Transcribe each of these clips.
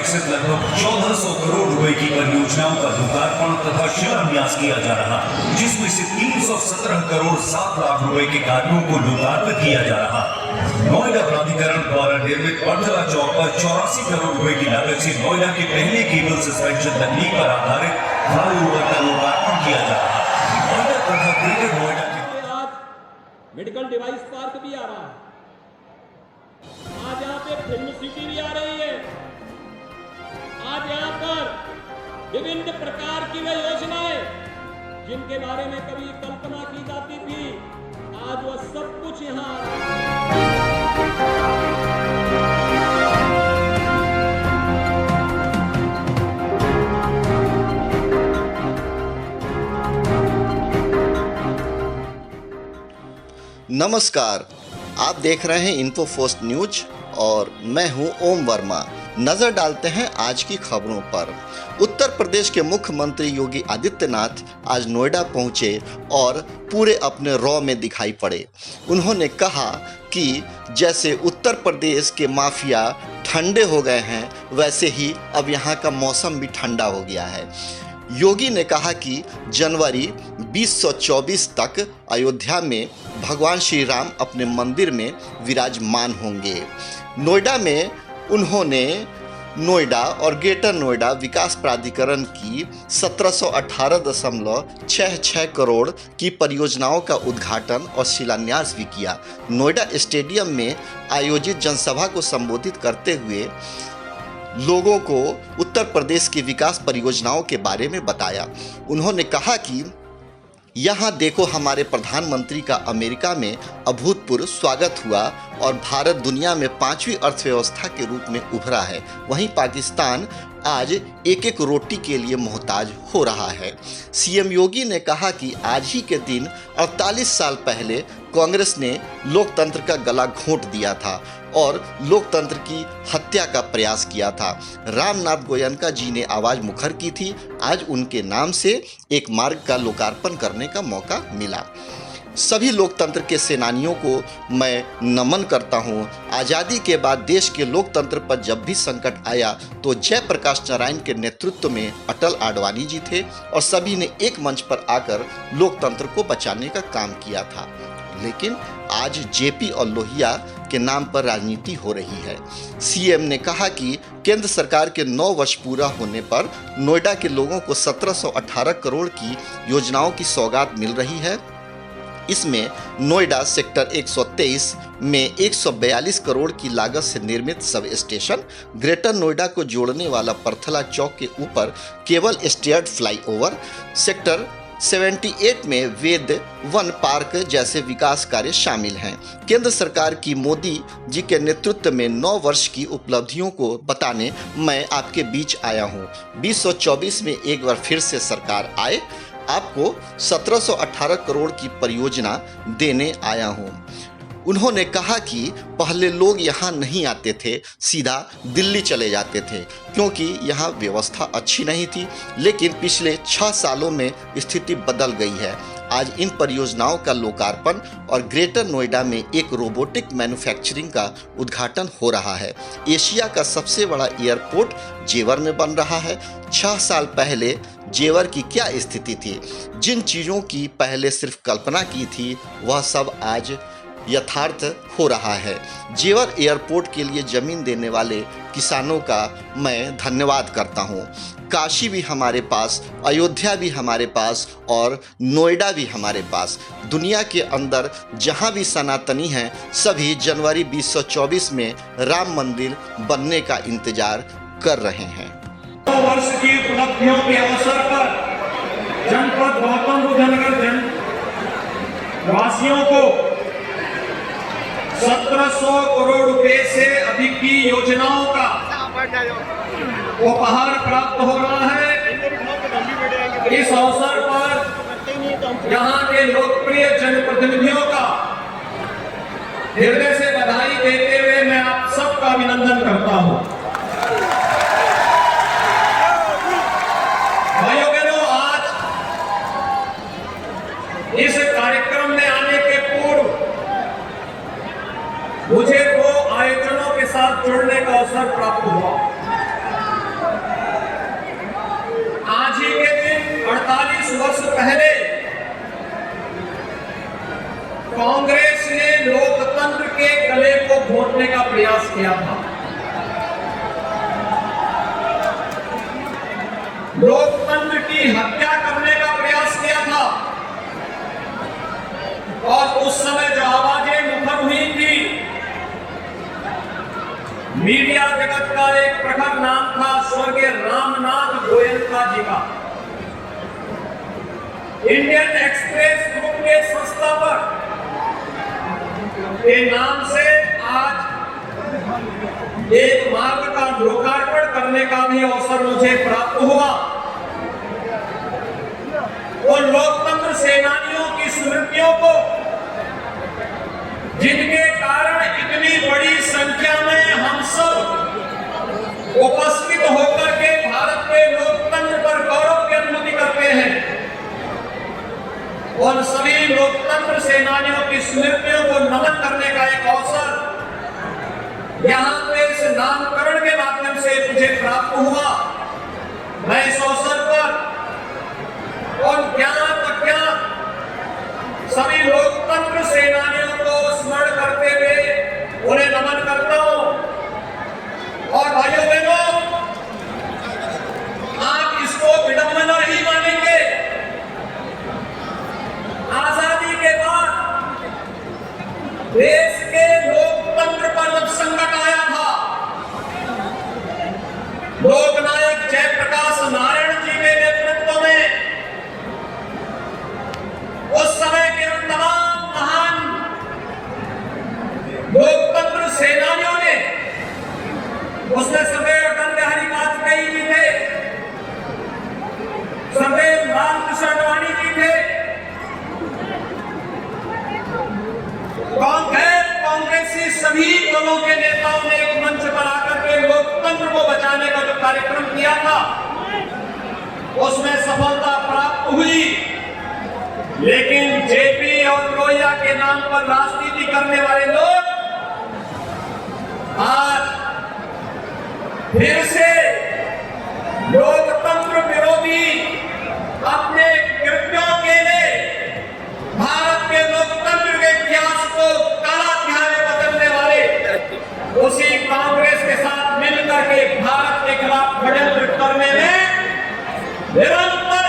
विकसित लगभग 1400 करोड़ रुपए की परियोजनाओं का लोकार्पण तथा शिलान्यास किया जा रहा है, जिसमें से 317 करोड़ 7 लाख रुपए के कार्यों को लोकार्पित किया जा रहा है। नोएडा प्राधिकरण द्वारा निर्मित बड़थला चौक पर 84 करोड़ रुपए की लागत से नोएडा के पहले केबल सस्पेंशन तकनीक पर आधारित फ्लाईओवर का लोकार्पण किया जा रहा है। नोएडा तथा greater Noida medical device park भी आ रहा है, आज यहाँ पे फिल्म सिटी भी आ रही है। आज यहाँ पर विभिन्न प्रकार की वे योजनाएं जिनके बारे में कभी कल्पना की जाती थी, आज वह सब कुछ यहाँ आ रहा है। नमस्कार, आप देख रहे हैं इन्फोफोस्ट न्यूज और मैं हूं ओम वर्मा। नजर डालते हैं आज की खबरों पर। उत्तर प्रदेश के मुख्यमंत्री योगी आदित्यनाथ आज नोएडा पहुंचे और पूरे अपने रॉ में दिखाई पड़े। उन्होंने कहा कि जैसे उत्तर प्रदेश के माफिया ठंडे हो गए हैं, वैसे ही अब यहाँ का मौसम भी ठंडा हो गया है। योगी ने कहा कि जनवरी 2024 तक अयोध्या में भगवान श्री राम अपने मंदिर में विराजमान होंगे। नोएडा में उन्होंने नोएडा और ग्रेटर नोएडा विकास प्राधिकरण की 1718.66 करोड़ की परियोजनाओं का उद्घाटन और शिलान्यास भी किया। नोएडा स्टेडियम में आयोजित जनसभा को संबोधित करते हुए लोगों को उत्तर प्रदेश की विकास परियोजनाओं के बारे में बताया। उन्होंने कहा कि यहाँ देखो, हमारे प्रधानमंत्री का अमेरिका में अभूतपूर्व स्वागत हुआ और भारत दुनिया में 5वीं अर्थव्यवस्था के रूप में उभरा है। वहीं पाकिस्तान आज एक एक रोटी के लिए मोहताज हो रहा है। सीएम योगी ने कहा कि आज ही के दिन 48 साल पहले कांग्रेस ने लोकतंत्र का गला घोंट दिया था और लोकतंत्र की हत्या का प्रयास किया था। रामनाथ गोयनका जी ने आवाज मुखर की थी। आज उनके नाम से एक मार्ग का लोकार्पण करने का मौका मिला। सभी लोकतंत्र के सेनानियों को मैं नमन करता हूं। आज़ादी के बाद देश के लोकतंत्र पर जब भी संकट आया तो जयप्रकाश नारायण के नेतृत्व में अटल आडवाणी जी थे और सभी ने एक मंच पर आकर लोकतंत्र को बचाने का काम किया था। लेकिन आज जेपी और लोहिया के नाम पर राजनीति हो रही है। सीएम ने कहा कि केंद्र सरकार के 9 वर्ष पूरा होने पर नोएडा के लोगों को 1718 करोड़ की योजनाओं की सौगात मिल रही है। इसमें नोएडा सेक्टर 123 में 142 करोड़ की लागत से निर्मित सब स्टेशन, ग्रेटर नोएडा को जोड़ने वाला बड़थला चौक के ऊपर केबल स्टेयर्ड फ्लाईओवर, सेक्टर 78 में वेद वन पार्क जैसे विकास कार्य शामिल हैं। केंद्र सरकार की मोदी जी के नेतृत्व में 9 वर्ष की उपलब्धियों को बताने मैं आपके बीच आया हूं। 2024 में एक बार फिर से सरकार आए, आपको 1718 करोड़ की परियोजना देने आया हूं। उन्होंने कहा कि पहले लोग यहाँ नहीं आते थे, सीधा दिल्ली चले जाते थे क्योंकि यहाँ व्यवस्था अच्छी नहीं थी। लेकिन पिछले 6 सालों में स्थिति बदल गई है। आज इन परियोजनाओं का लोकार्पण और ग्रेटर नोएडा में एक रोबोटिक मैन्युफैक्चरिंग का उद्घाटन हो रहा है। एशिया का सबसे बड़ा एयरपोर्ट जेवर में बन रहा है। 6 साल पहले जेवर की क्या स्थिति थी? जिन चीज़ों की पहले सिर्फ कल्पना की थी, वह सब आज यथार्थ हो रहा है। जेवर एयरपोर्ट के लिए जमीन देने वाले किसानों का मैं धन्यवाद करता हूं। काशी भी हमारे पास, अयोध्या भी हमारे पास और नोएडा भी हमारे पास। दुनिया के अंदर जहां भी सनातनी हैं, सभी जनवरी 2024 में राम मंदिर बनने का इंतजार कर रहे हैं। 2 वर्ष की उपलब्धियों के अवसर पर जनपद गौतम बुद्ध नगर वासियों को 1700 करोड़ रुपए से अधिक की योजनाओं का उपहार प्राप्त हो रहा है। इस अवसर पर यहाँ के लोकप्रिय जनप्रतिनिधियों का हृदय से बधाई देते हुए मैं आप सबका अभिनंदन करता हूँ। भाइयों बहनों, आज इस कार्यक्रम में आने के पूर्व मुझे 2 आयोजनों के साथ जुड़ने का अवसर प्राप्त हुआ। 40 वर्ष पहले कांग्रेस ने लोकतंत्र के गले को घोंटने का प्रयास किया था। लोकतंत्र की हत्या करने का प्रयास किया था और उस समय जो आवाजें मुखर हुई थी, मीडिया जगत का एक प्रखर नाम था स्वर्गीय रामनाथ गोयनका जी का। इंडियन एक्सप्रेस ग्रुप के संस्थापक के नाम से आज एक मार्ग का लोकार्पण करने का भी अवसर मुझे प्राप्त हुआ। उन लोकतंत्र सेनानियों की स्मृतियों को, जिनके कारण इतनी बड़ी संख्या में हम सब उपस्थित होकर के भारत के लोकतंत्र पर गौरव की अनुभूति करते हैं, उन सभी लोकतंत्र सेनानियों की स्मृतियों को नमन करने का एक अवसर यहाँ पे इस नामकरण के माध्यम से मुझे प्राप्त हुआ। मैं इस अवसर पर और ज्ञात अज्ञात सभी लोकतंत्र सेनानियों को स्मरण करते हुए उन्हें नमन करता हूं। और भाइयों बहनों, आप इसको विडंबना ही मानेंगे, आजादी के बाद देश के लोकतंत्र पर जब संकट आया था, लोकनायक जयप्रकाश नारायण जी के नेतृत्व में उस समय के उन तमाम महान लोकतंत्र सेनानियों ने, उसमें सरदेव अटल बिहारी वाजपेयी जी थे, सरदेव लालकृष्ण आडवाणी जी थे, कांग्रेसी सभी दलों के नेताओं ने एक मंच पर आकर के लोकतंत्र को बचाने का जो कार्यक्रम किया था, उसमें सफलता प्राप्त हुई। लेकिन जेपी और लोहिया के नाम पर राजनीति करने वाले लोग आज फिर से लोकतंत्र विरोधी अपने कृत्यों के लिए भारत के लोकतंत्र के इतिहास को काला अध्याय में बदलने वाले उसी कांग्रेस के साथ मिलकर के भारत के खिलाफ षड्यंत्र करने में निरंतर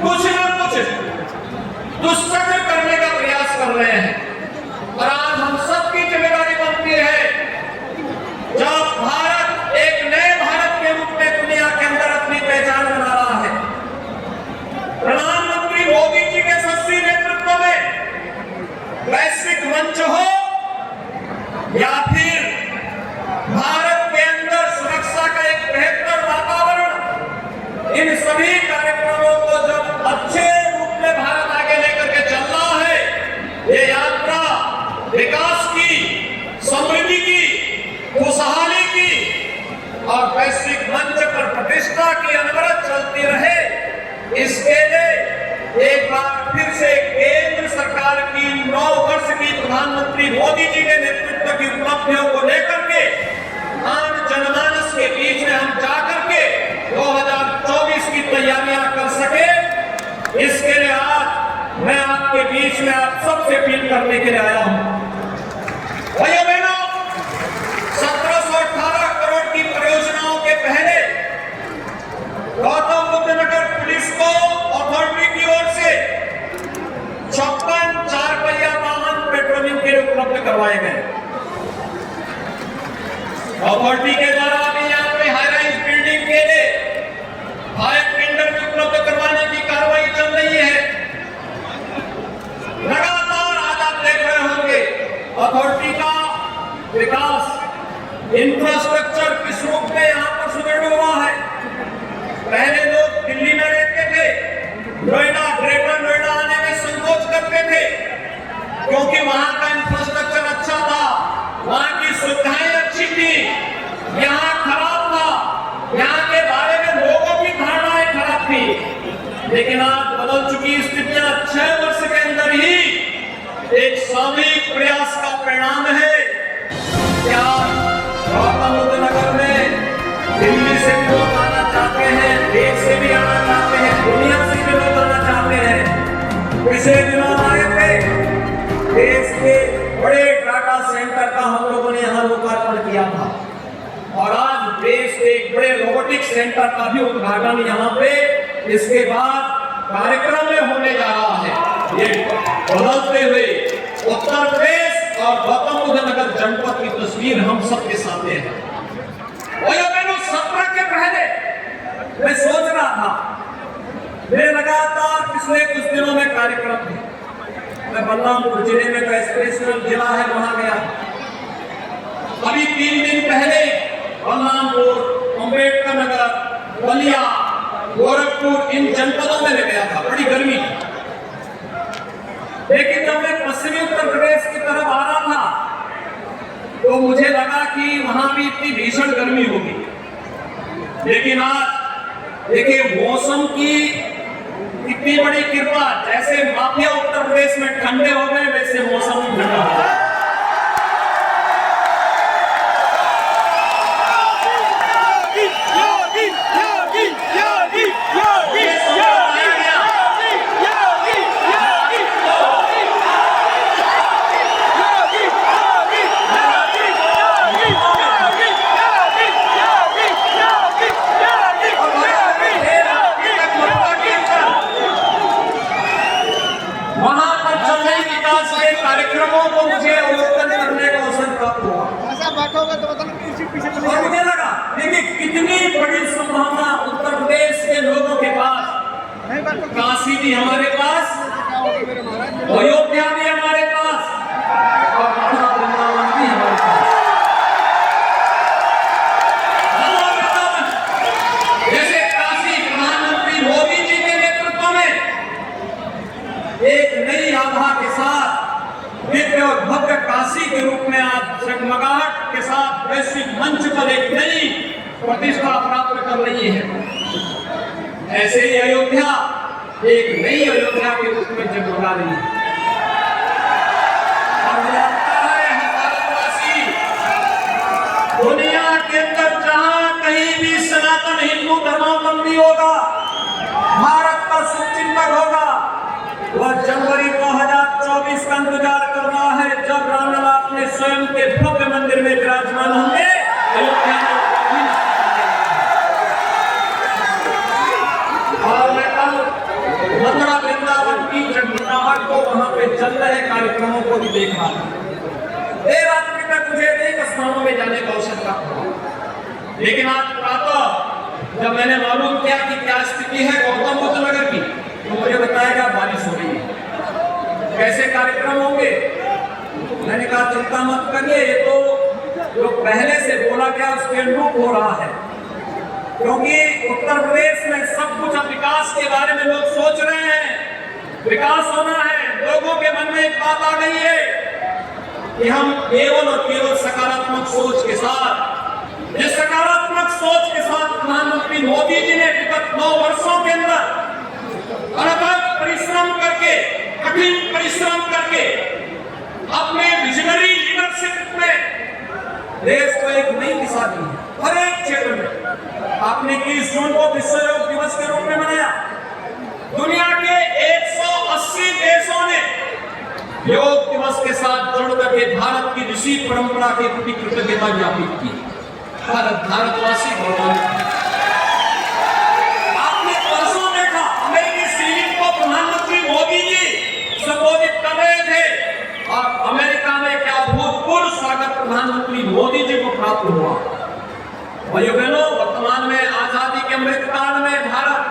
कुछ न कुछ दुष्चक्र करने का प्रयास कर रहे हैं। और आज हम सबकी जिम्मेदारी बनती है, जब भारत एक नए भारत के रूप में दुनिया के अंदर अपनी पहचान बना रहा है, प्रधानमंत्री मोदी जी के सस्ती नेतृत्व में वैश्विक मंच हो या फिर भारत के अंदर सुरक्षा का एक बेहतर वातावरण, इन सभी कार्यक्रमों को जब अच्छे रूप में भारत आगे लेकर के चल रहा है, ये यात्रा विकास की, समृद्धि की, खुशहाली की और वैश्विक मंच पर प्रतिष्ठा की अनवरत चलती रहे, इसके लिए एक बार फिर से केंद्र सरकार की 9 वर्ष की प्रधानमंत्री मोदी जी के नेतृत्व की उपलब्धियों को लेकर के आम जनमानस के बीच में हम जाकर के 2024 की तैयारियां कर सके, इसके लिए आज मैं आपके बीच में आप सबसे अपील करने के लिए आया हूं। भाइयों बहनों, 1718 करोड़ की परियोजनाओं के पहले गौतम बुद्ध नगर पुलिस को अथॉरिटी की ओर से 56 4 पहिया वाहन पेट्रोलिंग के लिए उपलब्ध करवाए गए। अथॉरिटी के द्वारा अभी यहाँ पे हाई राइज बिल्डिंग के लिए फायर टेंडर भी उपलब्ध करवाने की कार्रवाई चल रही है। लगातार आज आप देख रहे होंगे अथॉरिटी का विकास, इंफ्रास्ट्रक्चर किस रूप में यहाँ पर सुदृढ़ हुआ है। पहले लोग दिल्ली में रहते थे, नोएडा, ग्रेटर नोएडा आने में संकोच करते थे, क्योंकि वहां का इंफ्रास्ट्रक्चर अच्छा था, वहां की सुविधाएं अच्छी थी। यहाँ खराब था, यहाँ के बारे में लोगों की धारणाएं खराब थी। लेकिन आज बदल चुकी स्थितियां 6 वर्ष के अंदर ही एक सामूहिक प्रयास का परिणाम है। क्या गौतम बुद्ध नगर में दिल्ली से भी लोग आना चाहते हैं, देश से भी आना चाहते हैं, दुनिया से भी लोग आना किया था और आज देश के एक बड़े रोबोटिक सेंटर का भी उद्घाटन यहाँ पे इसके बाद कार्यक्रम में होने जा रहा है। ये बदलते हुए उत्तर प्रदेश और गौतम बुद्ध नगर जनपद की तस्वीर हम सबके सामने है। मैंने सत्र के पहले मैं सोच रहा था, मेरे लगातार पिछले कुछ दिनों में कार्यक्रम थे। मैं बलरामपुर जिले में का स्पेशल जिला है, वहां गया। अभी 3 दिन पहले बलरामपुर, अम्बेडकर नगर, बलिया, गोरखपुर इन जनपदों में गया था। बड़ी गर्मी थी, लेकिन जब मैं पश्चिमी उत्तर प्रदेश की तरफ आ रहा था तो मुझे लगा कि वहां भी इतनी भीषण गर्मी होगी। लेकिन आज देखिए मौसम की इतनी बड़ी कृपा, जैसे माफिया उत्तर प्रदेश में ठंडे हो गए वैसे मौसम भी ठंडा हो गया। कार्यक्रमों को मुझे अवलोकन करने का अवसर प्राप्त हुआ। ऐसा बैठोगे तो बताना पीछे और मुझे लगा देखिए कितनी बड़ी संभावना उत्तर प्रदेश के लोगों के पास। नहीं बैठो, काशी भी हमारे पास, क्या होगा मेरे महाराज। अयोध्या भी हमारे पास और मथुरा वृंदावन भी हमारे पास। मथुरा वृंदावन जैसे काशी प्रधानमंत्री मोदी जी के नेतृत्व में एक नई आभा के साथ दिव्य और भव्य काशी के रूप में आज जगमगाहट के साथ वैश्विक मंच पर एक नई प्रतिष्ठा प्राप्त कर रही है। ऐसे ही अयोध्या एक नई अयोध्या के रूप में जगमगा रही है। और मुझे लगता है हम भारतवासी दुनिया के अंदर जहां कहीं भी सनातन हिंदू धर्मावलंबी होगा, भारत का शुभचिंतक होगा, वह जनवरी 2024 का इंतजार कर रहा है, जब रामलला अपने स्वयं के भव्य मंदिर में विराजमान होंगे। अयोध्या में और मैं कल मथुरा वृंदावन की जगमगाहट को वहां पे चल रहे कार्यक्रमों को भी देख रहा था। देर रात्रि तक मुझे अनेक स्थानों में जाने का अवसर प्राप्त हुआ, लेकिन आज प्रातः जब मैंने मालूम किया कि क्या स्थिति है गौतम बुद्ध नगर की, तो मुझे बताया गया बारिश हो रही है। कैसे कार्यक्रम होंगे? मैंने कहा चिंता मत करिए, ये तो जो पहले से बोला गया उसके अनुरूप हो रहा है, क्योंकि उत्तर प्रदेश में सब कुछ अब विकास के बारे में लोग सोच रहे हैं। विकास होना है, लोगों के मन में एक बात आ गई है कि हम केवल और केवल सकारात्मक सोच के साथ, जिस सकारात्मक सोच के साथ प्रधानमंत्री मोदी जी ने विगत 9 वर्षों के अंदर अथक परिश्रम करके, कठिन परिश्रम करके अपने विजनरी लीडरशिप में देश को एक नई दिशा दी है। हर एक क्षेत्र में आपने 21 जून को विश्व योग दिवस के रूप में मनाया। दुनिया के 180 देशों ने योग दिवस के साथ जुड़ करके भारत की ऋषि परंपरा के प्रति कृतज्ञता ज्ञापित की। भारतवासी गौरव। प्रधानमंत्री मोदी जी संबोधित कर रहे थे और अमेरिका में क्या अभूतपूर्व स्वागत प्रधानमंत्री मोदी जी को प्राप्त हुआ। भाइयों बहनों, वर्तमान में आजादी के अमृत काल में भारत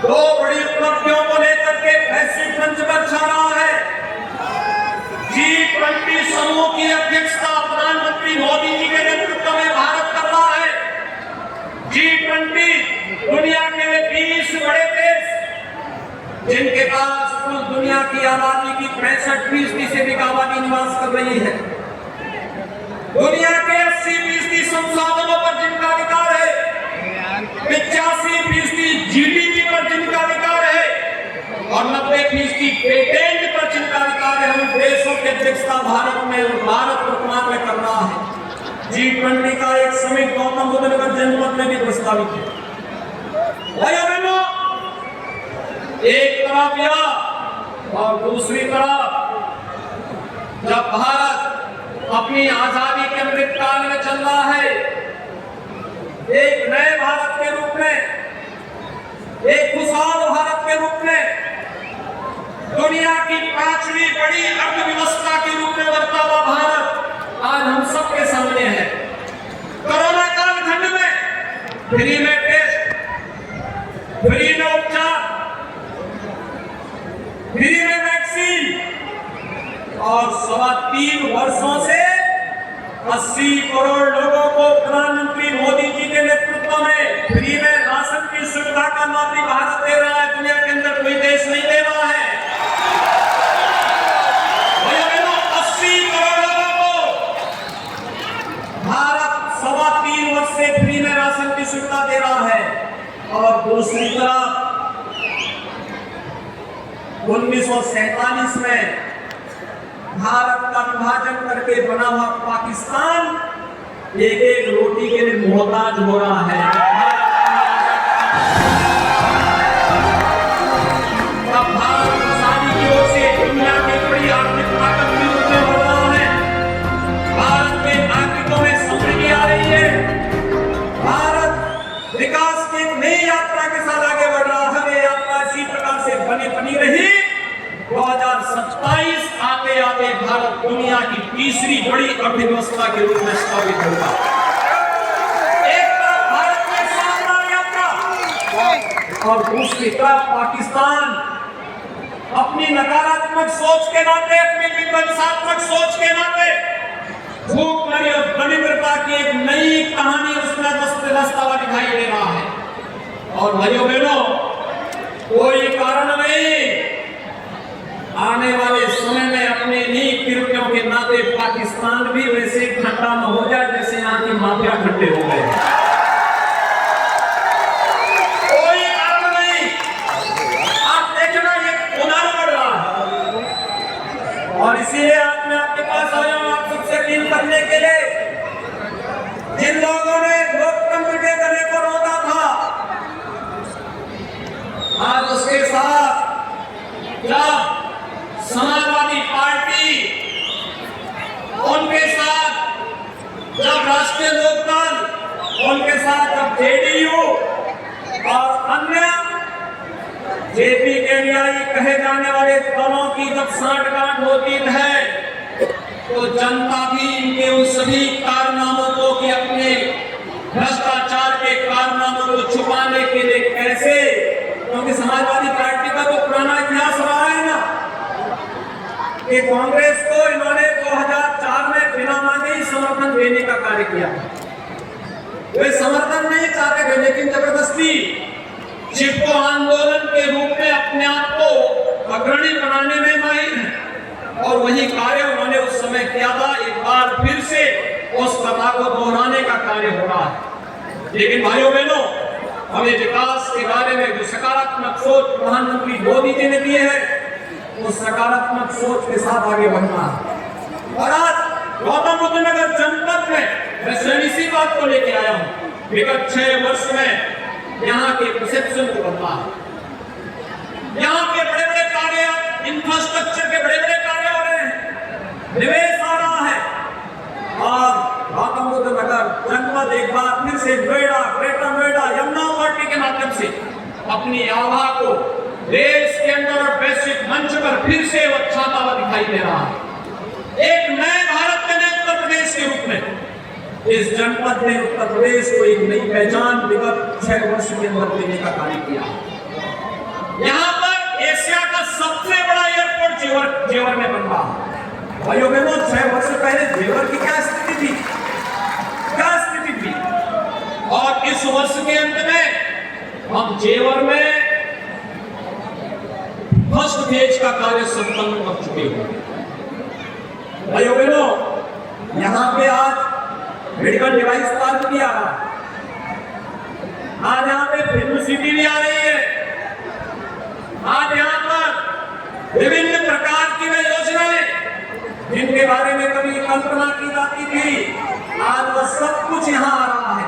2 बड़ी उपलब्धियों को लेकर के वैश्विक मंच पर छा रहा है। G20 समूह की अध्यक्षता प्रधानमंत्री मोदी जी के नेतृत्व में भारत कर रहा है। G20 दुनिया के 20 बड़े देश जिनके पास कुल दुनिया की आबादी की 65% से अधिक आबादी निवास कर रही है, दुनिया के 80% संसाधनों पर जिनका अधिकार है, 85% जीडीपी पर जिनका अधिकार है और 90% पेटेंट पर जिनका अधिकार है, उन देशों की अध्यक्षता भारत वर्तमान में कर रहा है। G20 का एक समिट गौतम बुद्ध नगर जनपद में भी प्रस्तावित है। एक तरफ यह और दूसरी तरफ जब भारत अपनी आजादी के अमृत काल में चल रहा है। एक नए भारत के रूप में, एक खुशहाल भारत के रूप में, दुनिया की 5वीं बड़ी अर्थव्यवस्था के रूप में बढ़ता हुआ भारत आज हम सबके सामने है। कोरोना कालखंड में फ्री में टेस्ट, फ्री में उपचार, फ्री में वैक्सीन और 3.25 वर्षों से 80 करोड़ लोगों को प्रधानमंत्री मोदी जी के नेतृत्व में फ्री में राशन की सुविधा का लाभ भारत दे रहा है। दुनिया के अंदर कोई देश नहीं दे रहा है। 80 करोड़ लोगों को भारत 3.25 वर्ष से फ्री में राशन की सुविधा दे रहा है। और दूसरी तरफ 1947 में भारत का विभाजन करके बना हुआ पाकिस्तान एक रोटी के लिए मोहताज हो रहा है। अब भारत आजादी की ओर से दुनिया की बड़ी आर्थिक ताकत के रूप में बढ़ रहा है। भारत के नागरिकों में समृद्धि आ रही है। भारत विकास की नई यात्रा के साथ आगे बढ़ रहा है। ये यात्रा इसी प्रकार से बनी रही। 2027 आते आते भारत दुनिया की तीसरी बड़ी अर्थव्यवस्था के रूप में स्थापित होगा। एक तरफ भारत की शानदार यात्रा और दूसरी तरफ पाकिस्तान अपनी नकारात्मक सोच के नाते, अपनी विध्वंसात्मक सोच के नाते भूखमरी और दरिद्रता की एक नई कहानी उसमें दस्ता हुआ दिखाई दे रहा है। और भाइयों बहनों, कोई कारण नहीं, आने वाले समय में अपने नीच कृत्यों के नाते पाकिस्तान भी वैसे खड्डा में हो जाए जैसे यहाँ की माफिया खड्डे हो गए। कोई कारण नहीं। आप देखना ये उदाहरण बढ़ रहा है। और इसीलिए आज मैं आपके पास आया हूँ आप सबसे अपील करने के लिए, जिन लोगों ने लोकतंत्र के गले को रोका था, आज उसके साथ जब समाजवादी पार्टी, उनके साथ जब राष्ट्रीय लोकदल, उनके साथ जब जेडीयू और अन्य जेपी के लिए कहे जाने वाले दलों की जब साठगांठ होती है, तो जनता भी इनके उन सभी कारनामों को कि अपने भ्रष्टाचार के कारनामों को छुपाने के लिए कैसे, क्योंकि समाजवादी पार्टी का तो पुराना इतिहास रहा है ना कि कांग्रेस को इन्होंने 2004 में बिना मांगे ही समर्थन देने का कार्य किया। वे समर्थन नहीं चाहते थे, लेकिन जबरदस्ती चिपको आंदोलन के रूप में अपने आप को अग्रणी बनाने में माहिर है। और वही कार्य उन्होंने उस समय किया था। एक बार फिर से उस कथा को दोहराने का कार्य हो रहा है। लेकिन भाइयों बहनों, हमें विकास के बारे में जो सकारात्मक सोच प्रधानमंत्री मोदी जी ने दी है, उस सकारात्मक सोच के साथ आगे बढ़ना है। और आज गौतम बुद्ध नगर जनपद में मैं स्वयं इसी बात को लेके आया हूँ। विगत 6 वर्ष में यहाँ के परसेप्शन को बदला है। यहाँ के बड़े बड़े कार्य, इंफ्रास्ट्रक्चर के बड़े बड़े कार्य हो रहे हैं, निवेश आ रहा है। और गौतम बुद्ध नगर जनपद एक बार फिर से नोएडा, ग्रेटर नोएडा, यमुना अथॉरिटी के माध्यम से अपनी आभा को देश के अंदर और वैश्विक मंच पर फिर से वो छाता हुआ दिखाई दे रहा है। एक नए भारत के लिए उत्तर प्रदेश के रूप में इस जनपद ने उत्तर प्रदेश को एक नई पहचान विगत 6 वर्ष के अंदर देने का कार्य किया। यहाँ पर एशिया का सबसे बड़ा एयरपोर्ट जेवर में बन रहा है। भाइयों बहनों, 6 वर्ष पहले जेवर की क्या स्थिति थी? और इस वर्ष के अंत में हम जेवर में फर्स्ट फेज का कार्य संपन्न कर चुके हैं। भाइयों बहनों, यहाँ पे आज मेडिकल डिवाइस पार्क भी आ रहा है। आज यहाँ पे फिल्म सिटी भी आ रही है। आज यहाँ पर विभिन्न प्रकार की योजनाएं जिनके बारे में कभी कल्पना की जाती थी, आज वह सब कुछ यहाँ आ रहा है।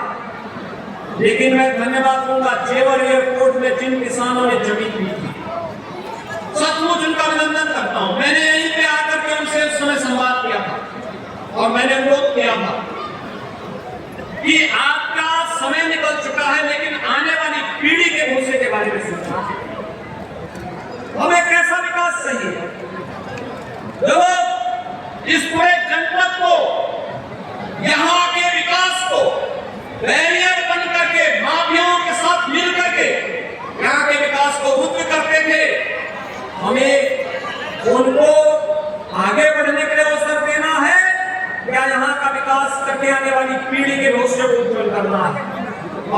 लेकिन मैं धन्यवाद दूंगा जेवर एयरपोर्ट में जिन किसानों ने जमीन दी थी, सचमुच उनका अभिनंदन करता हूं। मैंने यहीं पे आकर के उनसे उस समय संवाद किया था और मैंने अनुरोध किया था कि आपका समय निकल चुका है, लेकिन आने वाली पीढ़ी के भविष्य के बारे में सोचना। हमें कैसा विकास चाहिए जो इस पूरे जनपद को, यहाँ के विकास को बैरियर बन करके माफियाओं के साथ मिल करके यहाँ के विकास को रुद्ध करते थे। हमें उनको आगे बढ़ने के लिए अवसर देना है या यहाँ का विकास करके आने वाली पीढ़ी के भविष्य को उज्जवल करना है।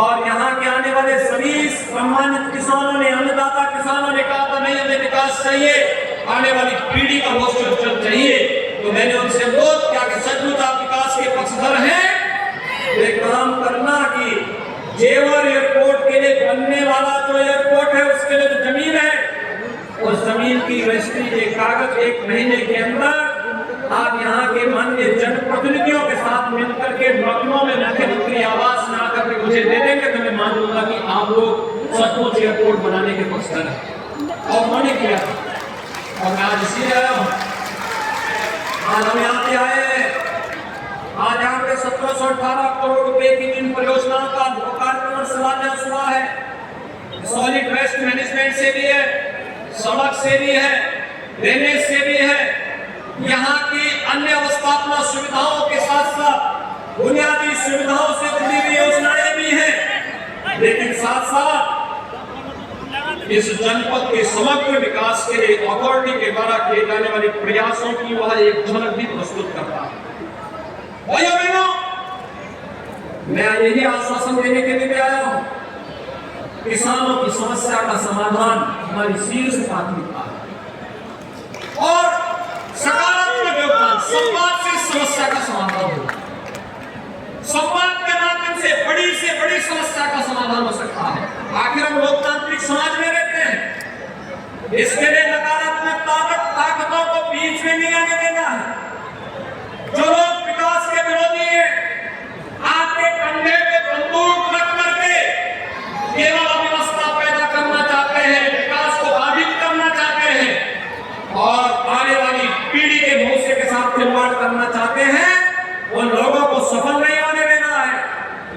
और यहाँ के आने वाले सभी सम्मानित किसानों ने, अन्नदाता किसानों ने कहा था नहीं हमें विकास चाहिए, आने वाली पीढ़ी का भविष्य उज्जवल चाहिए। तो मैंने उनसे अनुरोध किया कि सचमुच आप विकास के पक्षधर हैं, एक काम करना कि जेवर एयरपोर्ट के लिए बनने वाला जो एयरपोर्ट है उसके लिए जो जमीन है, उस जमीन की रजिस्ट्री एक कागज 1 महीने के अंदर आप यहाँ के माननीय जनप्रतिनिधियों के साथ मिलकर के लखनऊ में मुख्यमंत्री आवास में आकर के मुझे दे देंगे तो मैं मान लूंगा कि आप लोग सचमुच एयरपोर्ट बनाने के पक्षधर हैं। और मैंने किया और मैं आज इसीलिए आया हूँ। आज हम यहाँ पे आए हैं, आज यहाँ पे 1718 करोड़ रुपए की इन परियोजनाओं का लोकार्पण शिलान्यास हुआ है। सॉलिड वेस्ट मैनेजमेंट से भी है, सड़क से भी है, ड्रेनेज से भी है, यहाँ की अन्य अवस्थापना सुविधाओं के साथ साथ बुनियादी सुविधाओं से जुड़ी हुई योजनाएं भी हैं। लेकिन साथ साथ इस जनपद के समग्र विकास के लिए अथॉरिटी के द्वारा किए जाने वाले प्रयासों की वह एक झलक भी प्रस्तुत करता है। भाइयों बहनों, मैं यही आश्वासन देने के लिए आया हूं, किसानों की समस्या का समाधान हमारी शीर्ष प्राथमिकता है और सकारात्मक योगदान, संवाद से समस्या का समाधान होगा। संवाद के माध्यम से बड़ी समस्या का समाधान हो सकता है। आखिर हम लोकतांत्रिक समाज में रहते हैं, इसके लिए नकारात्मक ताकतों को बीच में नहीं आने देना है। जो लोग विकास के विरोधी हैं, आपके कंधे पे बंदूक रख करके केवल अव्यवस्था पैदा करना चाहते हैं, विकास को बाधित करना चाहते हैं और आने वाली पीढ़ी के भविष्य के साथ खिलवाड़ करना चाहते हैं, उन लोगों को सफल नहीं होने देना है।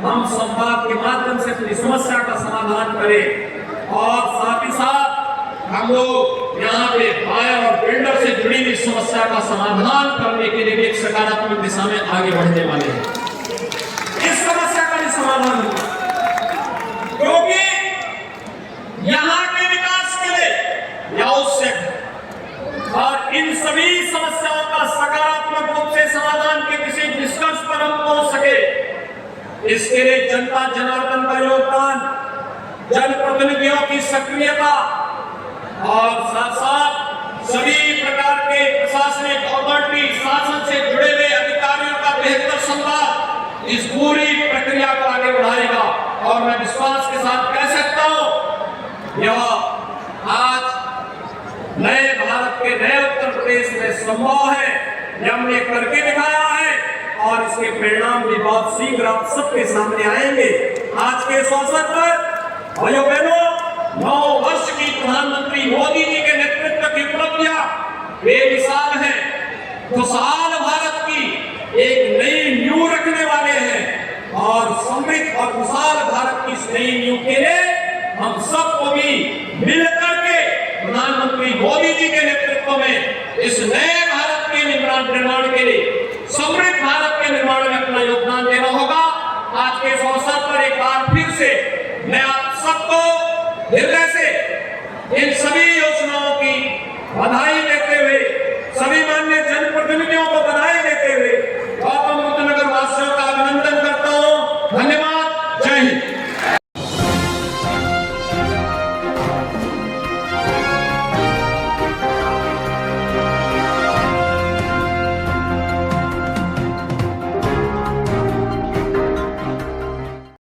हम संवाद के माध्यम से अपनी समस्या का समाधान करें और साथ ही साथ हम लोग यहाँ पे बायर और बिल्डर से जुड़ी हुई समस्या का समाधान करने के लिए भी एक सकारात्मक दिशा में आगे बढ़ने वाले हैं। इस समस्या का भी समाधान होगा क्योंकि यहाँ के विकास के लिए यह आवश्यक है और इन सभी समस्याओं का सकारात्मक रूप से समाधान के किसी निष्कर्ष पर हम पहुंच सके, इसके लिए जनता जनार्दन का योगदान, जनप्रतिनिधियों की सक्रियता और साथ साथ सभी प्रकार के प्रशासनिक अथॉरिटी, शासन से जुड़े हुए अधिकारियों का बेहतर संवाद इस पूरी प्रक्रिया को आगे बढ़ाएगा। और मैं विश्वास के साथ कह सकता हूं, यह आज नए भारत के नए उत्तर प्रदेश में संभव है, यह हमने करके दिखाया है और इसके परिणाम भी बहुत शीघ्र आप सबके सामने आएंगे। आज के इस अवसर पर भाइयों बहनों, 9 वर्ष की प्रधानमंत्री मोदी जी के नेतृत्व की उपलब्धियां बेमिसाल हैं, खुशहाल भारत की एक नई नींव रखने वाले हैं और समृद्ध और खुशहाल भारत की इस नई नींव के लिए हम सबको भी मिलकर के प्रधानमंत्री मोदी जी के नेतृत्व में इस नए भारत के निर्माण के लिए, समृद्ध भारत के निर्माण में अपना योगदान देना होगा। आज के इस अवसर पर एक बार फिर से मैं आप सबको हृदय से इन सभी योजनाओं की बधाई देते हुए, सभी माननीय जनप्रतिनिधियों को बधाई